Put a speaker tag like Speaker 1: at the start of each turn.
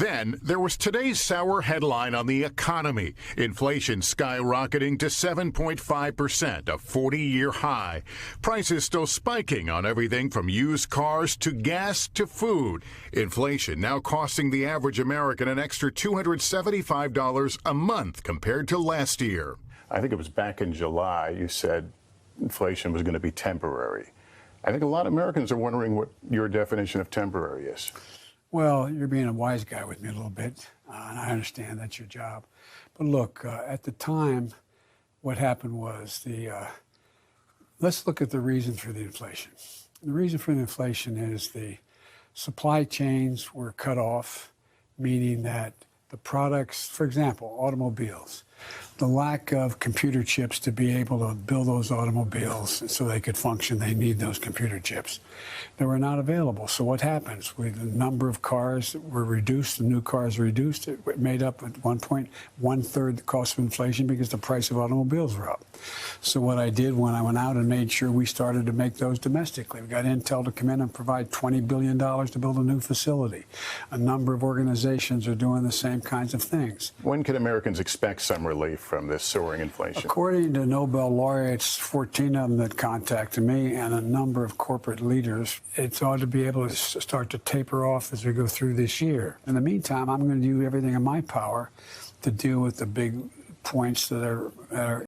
Speaker 1: Then there was today's sour headline on the economy. Inflation skyrocketing to 7.5%, a 40-year high. Prices still spiking on everything from used cars to gas to food. Inflation now costing the average American an extra $275 a month compared to last year.
Speaker 2: I think it was back in July you said inflation was going to be temporary. I think a lot of Americans are wondering what your definition of temporary is.
Speaker 3: Well, you're being a wise guy with me a little bit, and I understand that's your job. But look, at the time, what happened was let's look at the reason for the inflation. The reason for the inflation is the supply chains were cut off, meaning that the products, for example, automobiles, the lack of computer chips to be able to build those automobiles so they could function, they need those computer chips. They were not available. So what happens? The number of cars were reduced, the new cars reduced. It made up at one point one-third the cost of inflation because the price of automobiles were up. So what I did when I went out and made sure we started to make those domestically. We got Intel to come in and provide $20 billion to build a new facility. A number of organizations are doing the same kinds of things.
Speaker 2: When can Americans expect some relief from this soaring inflation?
Speaker 3: According to Nobel laureates, 14 of them that contacted me and a number of corporate leaders, it ought to be able to start to taper off as we go through this year. In the meantime, I'm going to do everything in my power to deal with the big points that are